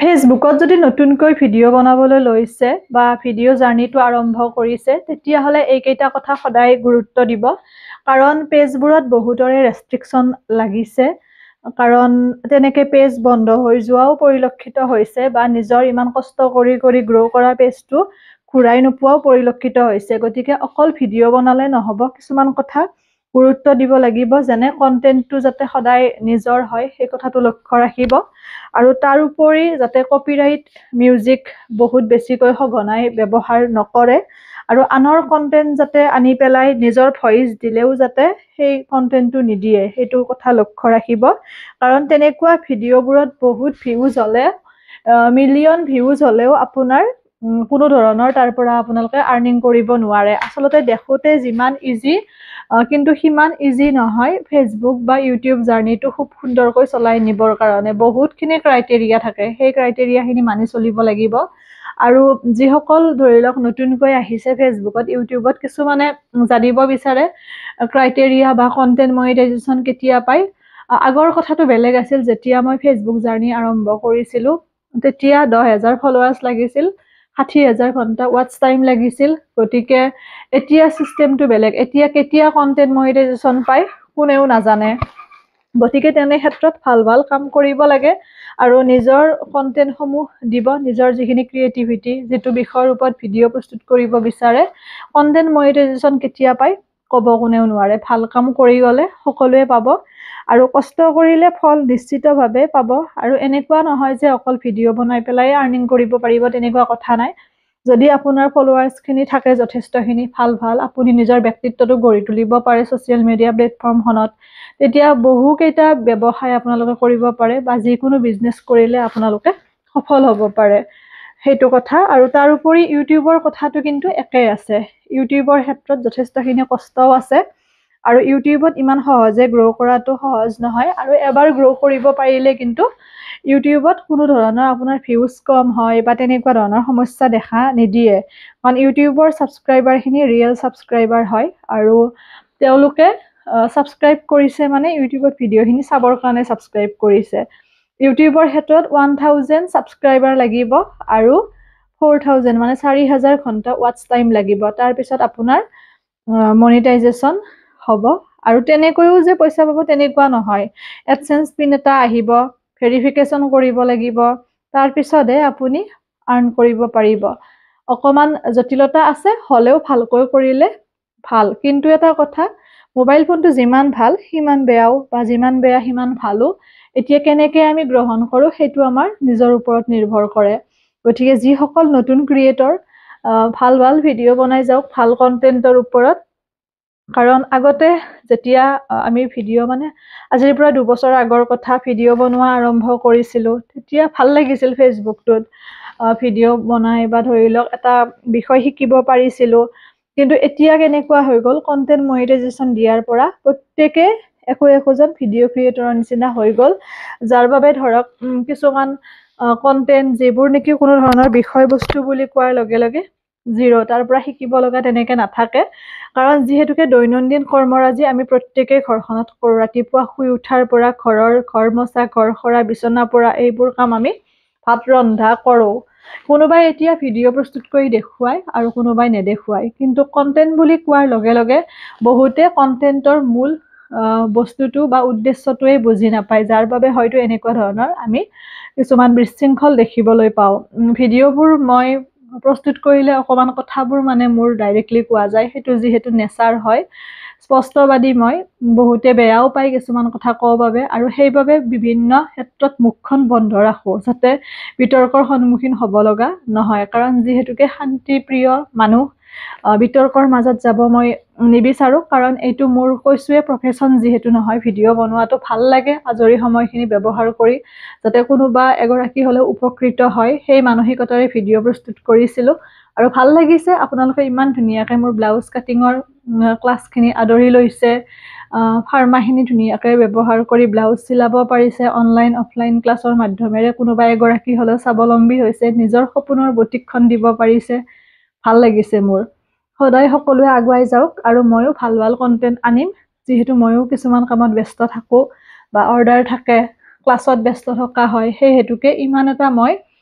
ফেচবুকত যদি নতুনকৈ ভিডিঅ' বনাবলৈ লৈছে বা ভিডিঅ' জাৰ্নিটো আৰম্ভ কৰিছে তেতিয়াহ'লে এইকেইটা কথা সদায় গুৰুত্ব দিব কাৰণ পেজবোৰত বহুতৰে ৰেষ্ট্ৰিকশ্যন লাগিছে কাৰণ তেনেকে পেজ বন্ধ হৈ যোৱাও পৰিলক্ষিত হৈছে বা নিজৰ ইমান কষ্ট কৰি গ্ৰ' কৰা পেজটো ঘূৰাই নোপোৱাও পৰিলক্ষিত হৈছে গতিকে অকল ভিডিঅ' বনালে নহ'ব কিছুমান কথা গুৰুত্ব দিব লাগিব যেনে কণ্টেণ্টটো যাতে সদায় নিজৰ হয় সেই কথাটো লক্ষ্য ৰাখিব আৰু তাৰ উপৰি যাতে কপিৰাইট মিউজিক বহুত বেছিকৈ সঘনাই ব্যৱহাৰ নকৰে আৰু আনৰ কণ্টেণ্ট যাতে আনি পেলাই নিজৰ ভইচ দিলেও যাতে সেই কণ্টেণ্টটো নিদিয়ে সেইটো কথা লক্ষ্য ৰাখিব কাৰণ তেনেকুৱা ভিডিঅ'বোৰত বহুত ভিউজ হ'লে মিলিয়ন ভিউজ হ'লেও আপোনাৰ কোনো ধৰণৰ তাৰ পৰা আপোনালোকে আৰ্নিং কৰিব নোৱাৰে আচলতে দেখোতে যিমান ইজি কিন্তু সিমান ইজি নহয় ফেচবুক বা ইউটিউব জাৰ্নিটো খুব সুন্দৰকৈ চলাই নিবৰ কাৰণে বহুতখিনি ক্ৰাইটেৰিয়া থাকে সেই ক্ৰাইটেৰিয়াখিনি মানি চলিব লাগিব আৰু যিসকল ধৰি লওক নতুনকৈ আহিছে ফেচবুকত ইউটিউবত কিছুমানে জানিব বিচাৰে ক্ৰাইটেৰিয়া বা কণ্টেণ্ট মনিটাইজেশ্যন কেতিয়া পায় আগৰ কথাটো বেলেগ আছিল যেতিয়া মই ফেচবুক জাৰ্নি আৰম্ভ কৰিছিলোঁ তেতিয়া 10,000 ফলোৱাৰ্ছ লাগিছিল 60,000 ঘণ্টা ৱাটচ টাইম লাগিছিল গতিকে এতিয়া চিষ্টেমটো বেলেগ এতিয়া কেতিয়া কণ্টেণ্ট মনিটাইজেশ্যন পায় কোনেও নাজানে গতিকে তেনে ক্ষেত্ৰত ভাল কাম কৰিব লাগে আৰু নিজৰ কণ্টেণ্টসমূহ দিব নিজৰ যিখিনি ক্ৰিয়েটিভিটি যিটো বিষয়ৰ ওপৰত ভিডিঅ' প্ৰস্তুত কৰিব বিচাৰে কণ্টেণ্ট মনিটাইজেশ্যন কেতিয়া পায় ক'ব কোনেও নোৱাৰে ভাল কাম কৰি গ'লে সকলোৱে পাব আৰু কষ্ট কৰিলে ফল নিশ্চিতভাৱে পাব আৰু এনেকুৱা নহয় যে অকল ভিডিঅ' বনাই পেলাই আৰ্নিং কৰিব পাৰিব তেনেকুৱা কথা নাই যদি আপোনাৰ ফলোৱাৰ্ছখিনি থাকে যথেষ্টখিনি ভাল আপুনি নিজৰ ব্যক্তিত্বটো গঢ়ি তুলিব পাৰে ছ'চিয়েল মিডিয়া প্লেটফৰ্মখনত তেতিয়া বহুকেইটা ব্যৱসায় আপোনালোকে কৰিব পাৰে বা যিকোনো বিজনেছ কৰিলে আপোনালোকে সফল হ'ব পাৰে সেইটো কথা আৰু তাৰ উপৰি ইউটিউবৰ কথাটো কিন্তু একেই আছে ইউটিউবৰ ক্ষেত্ৰত যথেষ্টখিনি কষ্টও আছে আৰু ইউটিউবত ইমান সহজে গ্ৰ' কৰাটো সহজ নহয় আৰু এবাৰ গ্ৰ' কৰিব পাৰিলে কিন্তু ইউটিউবত কোনো ধৰণৰ আপোনাৰ ভিউজ কম হয় বা তেনেকুৱা ধৰণৰ সমস্যা দেখা নিদিয়ে কাৰণ ইউটিউবৰ ছাবস্ক্ৰাইবাৰখিনি ৰিয়েল ছাবস্ক্ৰাইবাৰ হয় আৰু তেওঁলোকে ছাবস্ক্ৰাইব কৰিছে মানে ইউটিউবত ভিডিঅ'খিনি চাবৰ কাৰণে ছাবস্ক্ৰাইব কৰিছে ইউটিউবৰ ক্ষেত্ৰত 1000 ছাবস্ক্ৰাইবাৰ লাগিব আৰু 4000 মানে 4000 ঘণ্টা ৱাটচ টাইম লাগিব তাৰপিছত আপোনাৰ মনিটাইজেশ্যন হ'ব আৰু তেনেকৈও যে পইচা পাব তেনেকুৱা নহয় এডচেন্স পিন এটা আহিব ভেৰিফিকেশ্যন কৰিব লাগিব তাৰপিছতহে আপুনি আৰ্ণ কৰিব পাৰিব অকণমান জটিলতা আছে হ'লেও ভালকৈ কৰিলে ভাল কিন্তু এটা কথা মোবাইল ফোনটো যিমান ভাল সিমান বেয়াও বা যিমান বেয়া সিমান ভালো এতিয়া কেনেকৈ আমি গ্ৰহণ কৰোঁ সেইটো আমাৰ নিজৰ ওপৰত নিৰ্ভৰ কৰে গতিকে যিসকল নতুন ক্ৰিয়েটৰ ভাল ভিডিঅ' বনাই যাওক ভাল কণ্টেণ্টৰ ওপৰত কাৰণ আগতে যেতিয়া আমি ভিডিঅ' মানে আজিৰ পৰা 2 বছৰ আগৰ কথা ভিডিঅ' বনোৱা আৰম্ভ কৰিছিলোঁ তেতিয়া ভাল লাগিছিল ফেচবুকটোত ভিডিঅ' বনাই বা ধৰি লওক এটা বিষয় শিকিব পাৰিছিলোঁ কিন্তু এতিয়া কেনেকুৱা হৈ গ'ল কণ্টেণ্ট মনিটাইজেশ্যন দিয়াৰ পৰা প্ৰত্যেকে একোজন ভিডিঅ' ক্ৰিয়েটৰৰ নিচিনা হৈ গ'ল যাৰ বাবে ধৰক কিছুমান কণ্টেণ্ট যিবোৰ নেকি কোনো ধৰণৰ বিষয়বস্তু বুলি কোৱাৰ লগে লগে জিৰ' তাৰ পৰা শিকিব লগা তেনেকৈ নাথাকে কাৰণ যিহেতুকে দৈনন্দিন কৰ্মৰাজি আমি প্ৰত্যেকেই ঘৰখনত কৰোঁ ৰাতিপুৱা শুই উঠাৰ পৰা ঘৰ মচা ঘৰ সৰা বিচনা পৰা এইবোৰ কাম আমি ভাত ৰন্ধা কৰোঁ কোনোবাই এতিয়া ভিডিঅ' প্ৰস্তুত কৰি দেখুৱায় আৰু কোনোবাই নেদেখুৱায় কিন্তু কণ্টেণ্ট বুলি কোৱাৰ লগে লগে বহুতে কণ্টেণ্টৰ মূল বস্তুটো বা উদ্দেশ্যটোৱেই বুজি নাপায় যাৰ বাবে হয়তো এনেকুৱা ধৰণৰ আমি কিছুমান বিশৃংখল দেখিবলৈ পাওঁ ভিডিঅ'বোৰ মই প্ৰস্তুত কৰিলে অকণমান কথাবোৰ মানে মোৰ ডাইৰেক্টলি কোৱা যায় সেইটো যিহেতু নেচাৰ হয় স্পষ্টবাদী মই বহুতে বেয়াও পায় কিছুমান কথা কওঁ বাবে আৰু সেইবাবে বিভিন্ন ক্ষেত্ৰত মুখখন বন্ধ ৰাখোঁ যাতে বিতৰ্কৰ সন্মুখীন হ'ব লগা নহয় কাৰণ যিহেতুকে শান্তিপ্ৰিয় মানুহ বিতৰ্কৰ মাজত যাব মই নিবিচাৰোঁ কাৰণ এইটো মোৰ কৈছোৱে প্ৰফেশ্যন যিহেতু নহয় ভিডিঅ' বনোৱাটো ভাল লাগে আজৰি সময়খিনি ব্যৱহাৰ কৰি যাতে কোনোবা এগৰাকী হ'লেও উপকৃত হয় সেই মানসিকতাৰে ভিডিঅ' প্ৰস্তুত কৰিছিলোঁ আৰু ভাল লাগিছে আপোনালোকে ইমান ধুনীয়াকৈ মোৰ ব্লাউজ কাটিঙৰ ক্লাছখিনি আদৰি লৈছে ফাৰ্মাখিনি ধুনীয়াকৈ ব্যৱহাৰ কৰি ব্লাউজ চিলাব পাৰিছে অনলাইন অফলাইন ক্লাছৰ মাধ্যমেৰে কোনোবা এগৰাকী হ'লেও স্বাৱলম্বী হৈছে নিজৰ সপোনৰ বুটিকখন দিব পাৰিছে ভাল লাগিছে মোৰ সদায় সকলোৱে আগুৱাই যাওক আৰু ময়ো ভাল কণ্টেণ্ট আনিম যিহেতু ময়ো কিছুমান কামত ব্যস্ত থাকোঁ বা অৰ্ডাৰ থাকে ক্লাছত ব্যস্ত থকা হয় সেই হেতুকে ইমান এটা মই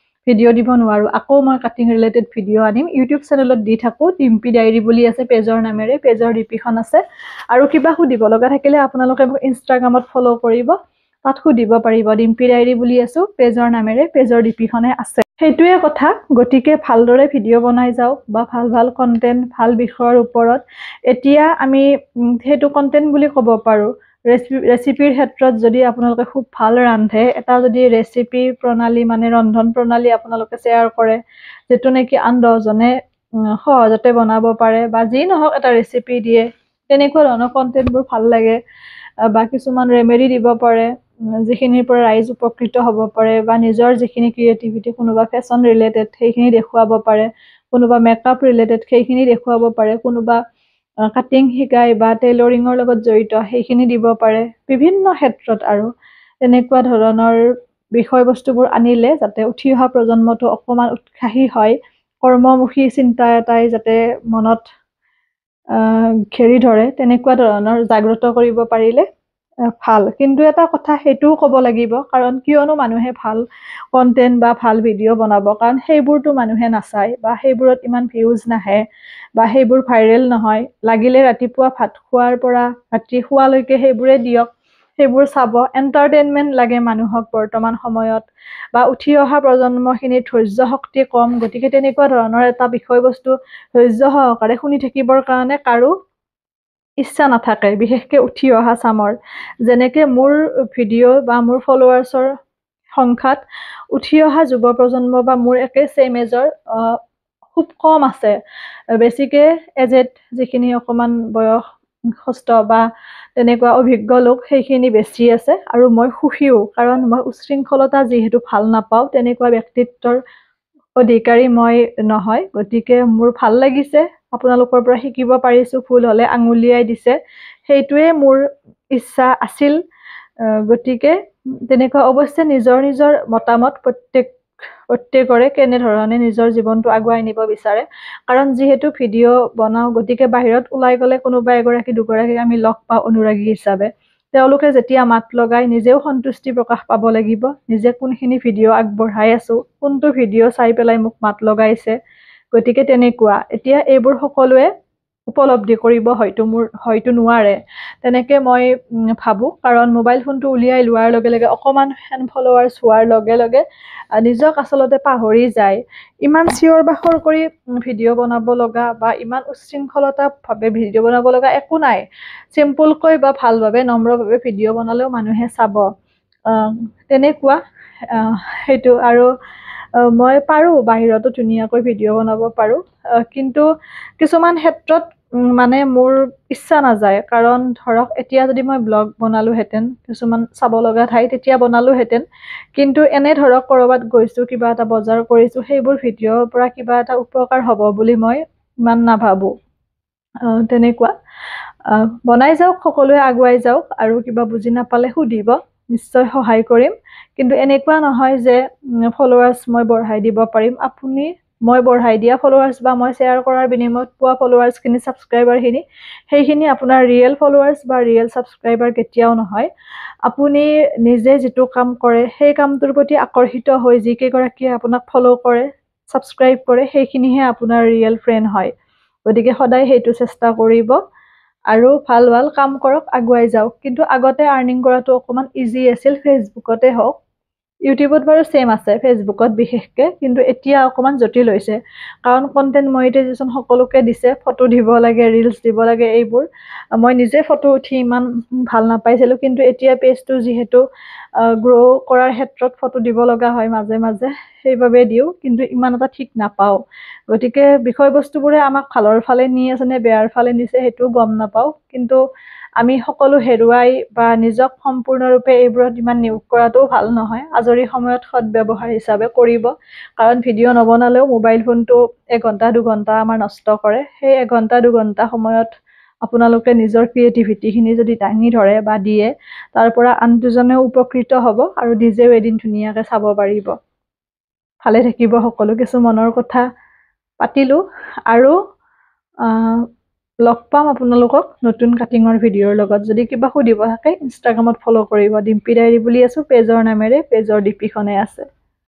ভিডিঅ' দিব নোৱাৰো আকৌ মই কাটিং ৰিলেটেড ভিডিঅ' আনিম ইউটিউব চেনেলত দি থাকো ডিম্পি ডায়েৰী বুলি আছে পেজৰ নামেৰে পেজৰ ডিপিখন আছে আৰু কিবা সুধিব লগা থাকিলে আপোনালোকে মোক ইনষ্টাগ্ৰামত ফলো কৰিব তাত সুধিব পাৰিব ডিম্পি ডায়েৰী বুলি আছো পেজৰ নামেৰে পেজৰ ডিপিখনে আছে সেইটোৱে কথা গতিকে ভালদৰে ভিডিঅ' বনাই যাওক বা ভাল ভাল কন্টেন্ট ভাল বিষয়ৰ ওপৰত এতিয়া আমি সেইটো কন্টেন্ট বুলি ক'ব পাৰো ৰেচিপিৰ ক্ষেত্ৰত যদি আপোনালোকে খুব ভাল ৰান্ধে এটা যদি ৰেচিপি প্ৰণালী মানে ৰন্ধন প্ৰণালী আপোনালোকে শ্বেয়াৰ কৰে যেটো নেকি আন 10 জনে সহজতে বনাব পাৰে বা যি নহওক এটা ৰেচিপি দিয়ে তেনেকুৱা ধৰণৰ কন্টেন্টবোৰ ভাল লাগে বা কিছুমান ৰেমেডি দিব পাৰে যিখিনিৰ পৰা ৰাইজ উপকৃত হ'ব পাৰে বা নিজৰ যিখিনি ক্ৰিয়েটিভিটি কোনোবা ফেশ্বন ৰিলেটেড সেইখিনি দেখুৱাব পাৰে কোনোবা মেকআপ ৰিলেটেড সেইখিনি দেখুৱাব পাৰে কোনোবা কাটিং শিকাই বা টেইলৰিঙৰ লগত জড়িত সেইখিনি দিব পাৰে বিভিন্ন ক্ষেত্ৰত আৰু এনেকুৱা ধৰণৰ বিষয়বস্তুবোৰ আনিলে যাতে উঠি অহা প্ৰজন্মটো অকমান উৎসাহী হয় কৰ্মমুখী চিন্তা এটাই যাতে মনত ঘেৰি ধৰে তেনেকুৱা ধৰণৰ জাগ্ৰত কৰিব পাৰিলে ভাল কিন্তু এটা কথা সেইটোও ক'ব লাগিব কাৰণ কিয়নো মানুহে ভাল কন্টেন্ট বা ভাল ভিডিঅ' বনাব কাৰণ সেইবোৰতো মানুহে নাচায় বা সেইবোৰত ইমান ভিউজ নাহে বা সেইবোৰ ভাইৰেল নহয় লাগিলে ৰাতিপুৱা ভাত খোৱাৰ পৰা ৰাতি শুৱালৈকে সেইবোৰে দিয়ক সেইবোৰ চাব এন্টাৰটেইনমেন্ট লাগে মানুহক বৰ্তমান সময়ত বা উঠি অহা প্ৰজন্মখিনিৰ ধৈৰ্য শক্তি কম গতিকে তেনেকুৱা ধৰণৰ এটা বিষয়বস্তু ধৈৰ্য সহকাৰে শুনি থাকিবৰ কাৰণে কাৰো ইচ্ছা নাথাকে বিশেষকে উঠি অহা চামৰ যেনেকে মোৰ ভিডিঅ' বা মোৰ ফলোৱাৰ্ছৰ সংখ্যাত উঠি অহা যুৱ প্ৰজন্ম বা মোৰ একে সেম এজৰ খুব কম আছে বেছিকে এজেড যিখিনি অকমান বয়সস্থ বা তেনেকুৱা অভিজ্ঞ লোক সেইখিনি বেছি আছে আৰু মই সুখীও কাৰণ মই উশৃংখলতা যিহেতু ভাল নাপাওঁ তেনেকুৱা ব্যক্তিত্বৰ অধিকাৰী মই নহয় গতিকে মোৰ ভাল লাগিছে আপোনালোকৰ পৰা শিকিব পাৰিছো ভুল হলে আঙুলিয়াই দিছে সেইটোৱে মোৰ ইচ্ছা আছিল গতিকে তেনেকুৱা অৱশ্যে নিজৰ নিজৰ মতামত প্ৰত্যেকৰে কেনেধৰণে নিজৰ জীৱনটো আগুৱাই নিব বিচাৰে কাৰণ যিহেতু ভিডিঅ' বনাওঁ গতিকে বাহিৰত ওলাই গ'লে কোনোবা এগৰাকী দুগৰাকীক আমি লগ পাওঁ অনুৰাগী হিচাপে তেওঁলোকে যেতিয়া মাত লগাই নিজেও সন্তুষ্টি প্ৰকাশ পাব লাগিব নিজে কোনখিনি ভিডিঅ' আগবঢ়াই আছো কোনটো ভিডিঅ' চাই পেলাই মোক মাত লগাইছে গতিকে তেনেকুৱা এতিয়া এইবোৰ সকলোৱে উপলব্ধি কৰিব হয়তো নোৱাৰে তেনেকে মই ভাবো কাৰণ মোবাইল ফোনটো উলিয়াই লোৱাৰ লগে লগে অকমান ফেন ফলোৱাৰ্ছ হোৱাৰ লগে লগে নিজক আচলতে পাহৰি যায় ইমান চিঞৰ বাখৰ কৰি ভিডিঅ' বনাব লগা বা ইমান উশৃংখলতাভাৱে ভিডিঅ' বনাব লগা একো নাই চিম্পুলকৈ বা ভালভাৱে নম্ৰভাৱে ভিডিঅ' বনালেও মানুহে চাব তেনেকুৱা সেইটো আৰু মই পাৰো বাহিৰতো ধুনীয়াকৈ ভিডিঅ' বনাব পাৰো কিন্তু কিছুমান ক্ষেত্ৰত মানে মোৰ ইচ্ছা নাযায় কাৰণ ধৰক এতিয়া যদি মই ব্লগ বনালোহেঁতেন কিছুমান চাব লগা ঠাই তেতিয়া বনালোহেঁতেন কিন্তু এনে ধৰক কৰবাত গৈছো কিবা এটা বজাৰ কৰিছো সেইবোৰ ভিডিঅ'ৰ পৰা কিবা এটা উপকাৰ হ'ব বুলি মই ইমান নাভাবো তেনেকুৱা বনাই যাওক সকলোৱে আগুৱাই যাওক আৰু কিবা বুজি নাপালে সুধিব নিশ্চয় সহায় কৰিম কিন্তু এনেকুৱা নহয় যে ফলোৱাৰ্ছ মই বঢ়াই দিব পাৰিম আপুনি মই বঢ়াই দিয়া ফলোৱাৰ্ছ বা মই শ্বেয়াৰ কৰাৰ বিনিময়ত পোৱা ফলোৱাৰ্ছখিনি ছাবস্ক্ৰাইবাৰখিনি সেইখিনি আপোনাৰ ৰিয়েল ফলোৱাৰ্ছ বা ৰিয়েল ছাবস্ক্ৰাইবাৰ কেতিয়াও নহয় আপুনি নিজে যিটো কাম কৰে সেই কামটোৰ প্ৰতি আকৰ্ষিত হৈ যিকেইগৰাকীয়ে আপোনাক ফ'ল' কৰে ছাবস্ক্ৰাইব কৰে সেইখিনিহে আপোনাৰ ৰিয়েল ফ্ৰেণ্ড হয় গতিকে সদায় সেইটো চেষ্টা কৰিব আৰু ভাল ভাল কাম কৰক আগুৱাই যাওক কিন্তু আগতে আৰ্নিং কৰাটো অকমান ইজি আছিল ফেচবুকতে হওক ইউটিউবত বাৰু সেম আছে ফেচবুকত বিশেষকে কিন্তু এতিয়া অকমান জটিল হৈছে কাৰণ কন্টেন্ট মনিটাইজেশ্যন সকলোকে দিছে ফটো দিব লাগে ৰিলছ দিব লাগে এইবোৰ মই নিজে ফটো উঠি ইমান ভাল নাপাইছিলো কিন্তু এতিয়া পেজটো যিহেতু গ্ৰ' কৰাৰ ক্ষেত্ৰত ফটো দিব লগা হয় মাজে মাজে সেইবাবে দিও কিন্তু ইমান এটা ঠিক নাপাও গতিকে বিষয়বস্তুবোৰে আমাক ভালৰ ফালে নি আছে নে বেয়াৰ ফালে নিছে সেইটো গম নাপাও কিন্তু আমি সকলো হেৰুৱাই বা নিজক সম্পূৰ্ণৰূপে এইবোৰত ইমান নিয়োগ কৰাটো ভাল নহয় আজৰি সময়ত সৎব্যৱহাৰ হিচাপে কৰিব কাৰণ ভিডিঅ' নবনালেও মোবাইল ফোনটো 1 ঘণ্টা 2 ঘণ্টা আমাৰ নষ্ট কৰে সেই 1 ঘণ্টা 2 ঘণ্টা সময়ত আপোনালোকে নিজৰ ক্ৰিয়েটিভিটিখিনি যদি দাঙি ধৰে বা দিয়ে তাৰ পৰা আন দুজনেও উপকৃত হ'ব আৰু নিজেও এদিন ধুনীয়াকৈ চাব পাৰিব ভালে থাকিব সকলো কিছু মনৰ কথা পাতিলো আৰু লগ পাম আপোনালোকক নতুন কাটিঙৰ ভিডিঅ'ৰ লগত। যদি কিবা সুধিব থাকে ইনষ্টাগ্ৰামত ফ'ল' কৰিব, ডিম্পী ডায়েৰী বুলি আছোঁ পেজৰ নামেৰে, পেজৰ ডিপিখনে আছে।